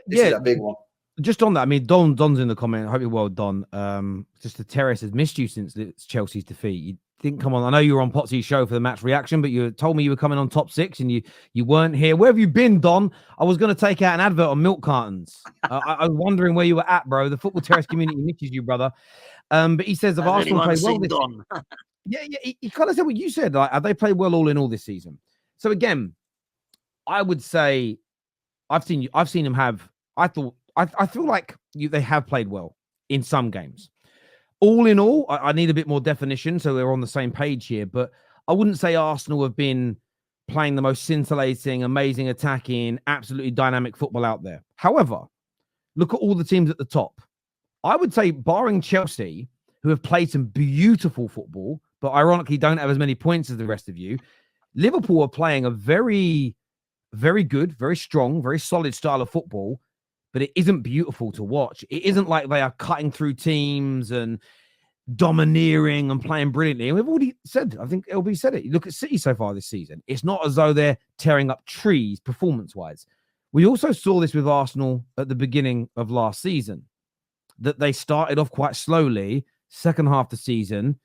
This is a big one. Just on that, I mean, Don's in the comment. I hope you're well, Don. Just the Terrace has missed you since Chelsea's defeat. You didn't come on. I know you were on Potsy's show for the match reaction, but you told me you were coming on top 6 and you weren't here. Where have you been, Don? I was going to take out an advert on milk cartons. I was wondering where you were at, bro. The Football Terrace community misses you, brother. But he says, if Arsenal play well this season. Yeah, he kind of said what you said. Like, have they played well all in all this season? So again, I would say I've seen them have. I feel like they have played well in some games. All in all, I need a bit more definition so we're on the same page here. But I wouldn't say Arsenal have been playing the most scintillating, amazing attacking, absolutely dynamic football out there. However, look at all the teams at the top. I would say, barring Chelsea, who have played some beautiful football, but ironically don't have as many points as the rest of you, Liverpool are playing a very, very good, very strong, very solid style of football, but it isn't beautiful to watch. It isn't like they are cutting through teams and domineering and playing brilliantly. And we've already said, I think LB said it. You look at City so far this season. It's not as though they're tearing up trees performance-wise. We also saw this with Arsenal at the beginning of last season, that they started off quite slowly. Second half of the season,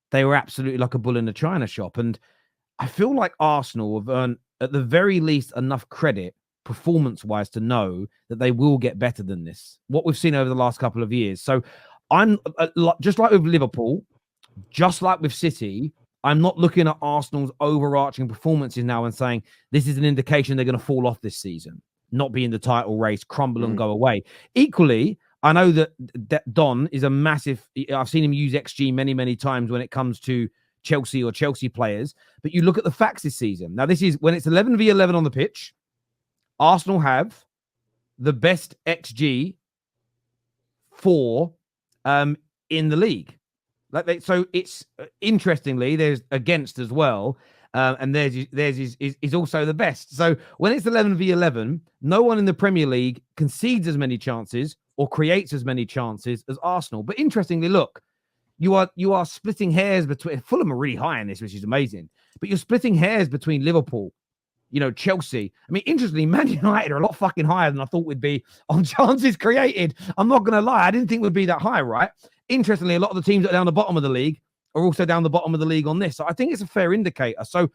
they were absolutely like a bull in a china shop. And I feel like Arsenal have earned, at the very least, enough credit performance-wise to know that they will get better than this, what we've seen over the last couple of years. So I'm just like with Liverpool, just like with City, I'm not looking at Arsenal's overarching performances now and saying this is an indication they're going to fall off this season, not be in the title race, crumble and go away. Equally, I know that Don is a massive, I've seen him use XG many, many times when it comes to Chelsea or Chelsea players, but you look at the facts this season. Now, this is when it's 11v11 on the pitch, Arsenal have the best XG for in the league. So it's interestingly, there's against as well, and theirs is also the best. So when it's 11v11, no one in the Premier League concedes as many chances or creates as many chances as Arsenal. But interestingly, look, you are splitting hairs between Fulham are really high in this, which is amazing. But you're splitting hairs between Liverpool, Chelsea. I mean, interestingly, Man United are a lot fucking higher than I thought we'd be on chances created. I'm not going to lie. I didn't think we'd be that high, right? Interestingly, a lot of the teams that are down the bottom of the league are also down the bottom of the league on this. So I think it's a fair indicator. So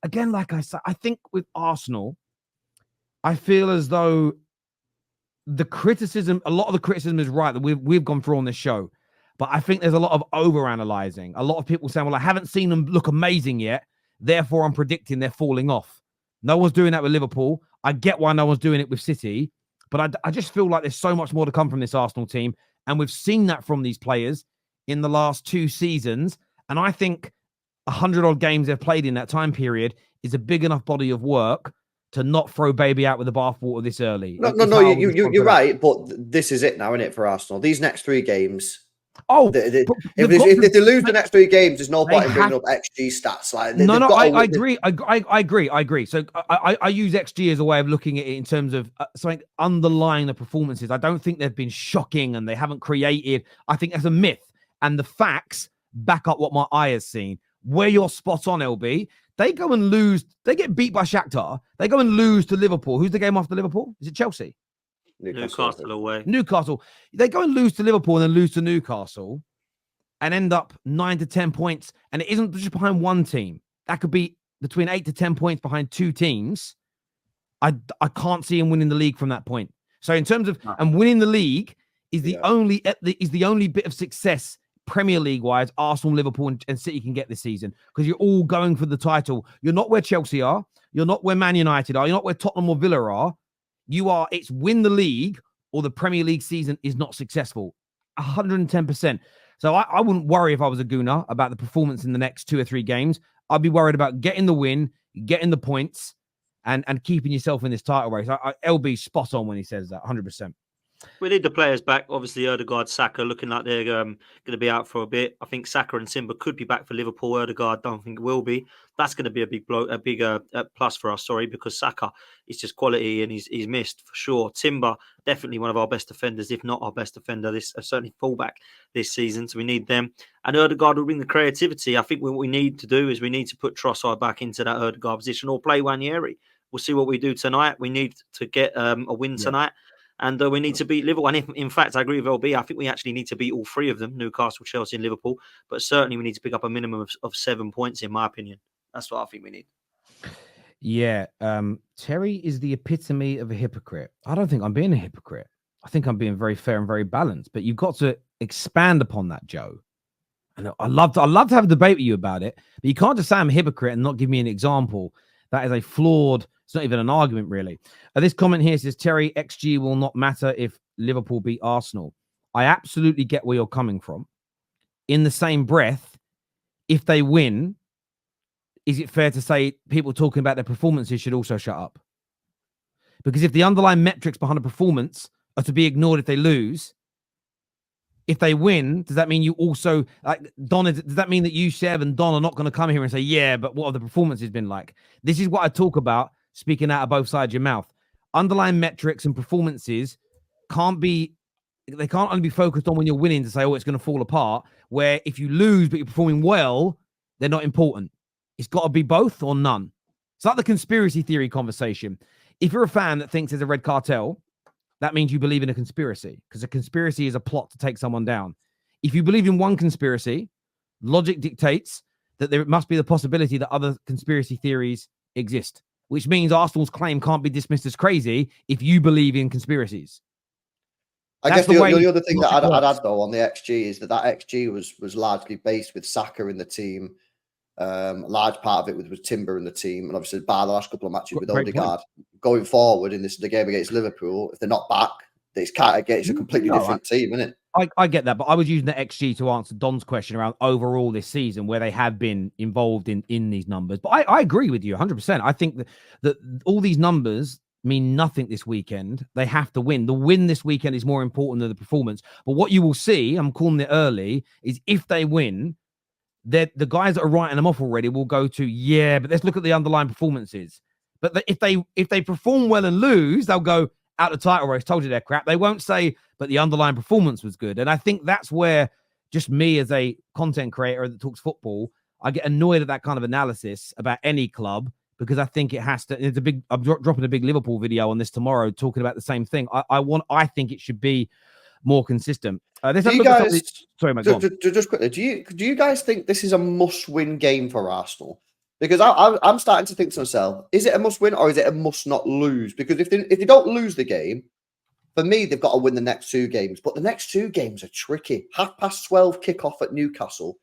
again, like I said, I think with Arsenal, I feel as though a lot of the criticism is right that we've gone through on this show. But I think there's a lot of over-analyzing. A lot of people saying, well, I haven't seen them look amazing yet. Therefore, I'm predicting they're falling off. No one's doing that with Liverpool. I get why no one's doing it with City. But I just feel like there's so much more to come from this Arsenal team. And we've seen that from these players in the last 2 seasons. And I think 100-odd games they've played in that time period is a big enough body of work to not throw baby out with the bathwater this early. No, you're right. But this is it now, isn't it, for Arsenal? These next 3 games... if they lose the next 3 games, there's no point in bringing up XG stats. I agree. So I use XG as a way of looking at it in terms of something underlying the performances. I don't think they've been shocking and they haven't created. I think that's a myth, and the facts back up what my eye has seen. Where you're spot on, LB. They go and lose. They get beat by Shakhtar. They go and lose to Liverpool. Who's the game after Liverpool? Is it Chelsea? Newcastle away. Newcastle. They go and lose to Liverpool and then lose to Newcastle and end up 9 to 10 points. And it isn't just behind one team. That could be between 8 to 10 points behind 2 teams. I can't see him winning the league from that point. So in terms of and winning the league is the only bit of success Premier League wise Arsenal, Liverpool, and City can get this season, because you're all going for the title. You're not where Chelsea are. You're not where Man United are. You're not where Tottenham or Villa are. It's win the league or the Premier League season is not successful. 110%. So I wouldn't worry if I was a Gooner about the performance in the next 2 or 3 games. I'd be worried about getting the win, getting the points, and keeping yourself in this title race. LB's spot on when he says that, 100%. We need the players back. Obviously, Ødegaard, Saka looking like they're going to be out for a bit. I think Saka and Simba could be back for Liverpool. Ødegaard, don't think will be. That's going to be a big plus for us. Because Saka is just quality and he's missed for sure. Timber, definitely one of our best defenders, if not our best defender. Certainly fullback this season. So we need them. And Ødegaard will bring the creativity. I think what we need to do is we need to put Trossard back into that Ødegaard position or play Wanyeri. We'll see what we do tonight. We need to get a win tonight. And we need to beat Liverpool. And if, in fact, I agree with LB. I think we actually need to beat all three of them, Newcastle, Chelsea and Liverpool. But certainly we need to pick up a minimum of 7 points, in my opinion. That's what I think we need. Yeah. Terry is the epitome of a hypocrite. I don't think I'm being a hypocrite. I think I'm being very fair and very balanced. But you've got to expand upon that, Joe. And I'd love to have a debate with you about it. But you can't just say I'm a hypocrite and not give me an example. That is a flawed... It's not even an argument, really. This comment here says, Terry, XG will not matter if Liverpool beat Arsenal. I absolutely get where you're coming from. In the same breath, if they win, is it fair to say people talking about their performances should also shut up? Because if the underlying metrics behind a performance are to be ignored if they lose, if they win, does that mean you also, like Don, does that mean that you, Seb, and Don are not going to come here and say, yeah, but what have the performances been like? This is what I talk about, speaking out of both sides of your mouth. Underlying metrics and performances can't only be focused on when you're winning to say, oh, it's going to fall apart, where if you lose but you're performing well, they're not important. It's got to be both or none. It's like the conspiracy theory conversation. If you're a fan that thinks there's a red cartel, that means you believe in a conspiracy, because a conspiracy is a plot to take someone down. If you believe in one conspiracy, logic dictates that there must be the possibility that other conspiracy theories exist, which means Arsenal's claim can't be dismissed as crazy if you believe in conspiracies. I guess the only other thing that I'd add, though, on the XG is that XG was largely based with Saka in the team. A large part of it was Timber in the team, and obviously by the last couple of matches with Odegaard. Going forward in the game against Liverpool, if they're not back, it's a completely different team, isn't it? I get that, but I was using the XG to answer Don's question around overall this season, where they have been involved in these numbers. But I agree with you 100%. I think that all these numbers mean nothing this weekend. They have to win. The win this weekend is more important than the performance. But what you will see, I'm calling it early, is if they win, the guys that are writing them off already will go to, yeah, but let's look at the underlying performances. But if they perform well and lose, they'll go out the title race. Told you they're crap. They won't say, but the underlying performance was good. And I think that's where just me as a content creator that talks football, I get annoyed at that kind of analysis about any club, because I think it has to. I'm dropping a big Liverpool video on this tomorrow, talking about the same thing. I think it should be more consistent. Just quickly, do you guys think this is a must-win game for Arsenal? Because I'm starting to think to myself, is it a must-win or is it a must-not-lose? Because if they don't lose the game, for me, they've got to win the next 2 games. But the next 2 games are tricky. 12:30 kick-off at Newcastle,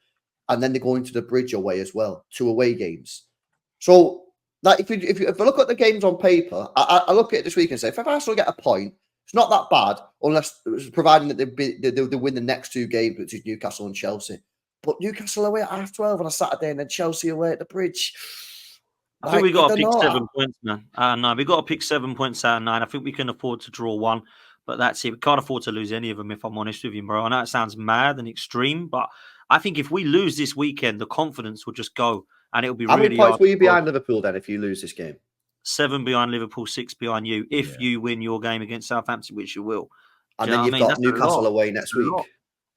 and then they're going to the Bridge away as well, 2 away games. So, like, if I look at the games on paper, I look at it this week and say, if Arsenal get a point, it's not that bad, unless providing that they win the next 2 games, which is Newcastle and Chelsea. But Newcastle away at 12:30 on a Saturday, and then Chelsea away at the Bridge. I think we got to pick 7 points, man. No, we got to pick 7 points out of 9. I think we can afford to draw 1, but that's it. We can't afford to lose any of them, if I'm honest with you, bro. I know it sounds mad and extreme, but I think if we lose this weekend, the confidence will just go, and it'll be really hard. How many points were you behind Liverpool then if you lose this game? 7 behind Liverpool, 6 behind you. If you win your game against Southampton, which you will. And then you've got Newcastle away next week.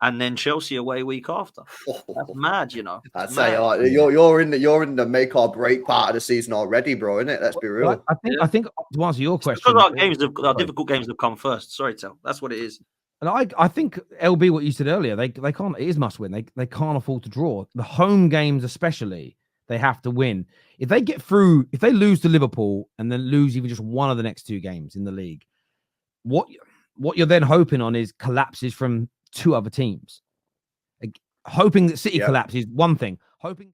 And then Chelsea away week after. That's mad, you know. I'd say you're in the make or break part of the season already, bro, isn't it? Let's be real. I think to answer your question, because our difficult games have come first. Sorry, Tel. That's what it is. And I think LB, what you said earlier, they can't. It is must win. They can't afford to draw. The home games, especially, they have to win. If they get through, if they lose to Liverpool and then lose even just one of the next 2 games in the league, what you're then hoping on is collapses from 2 other teams. Like, hoping that City collapses, one thing. Hoping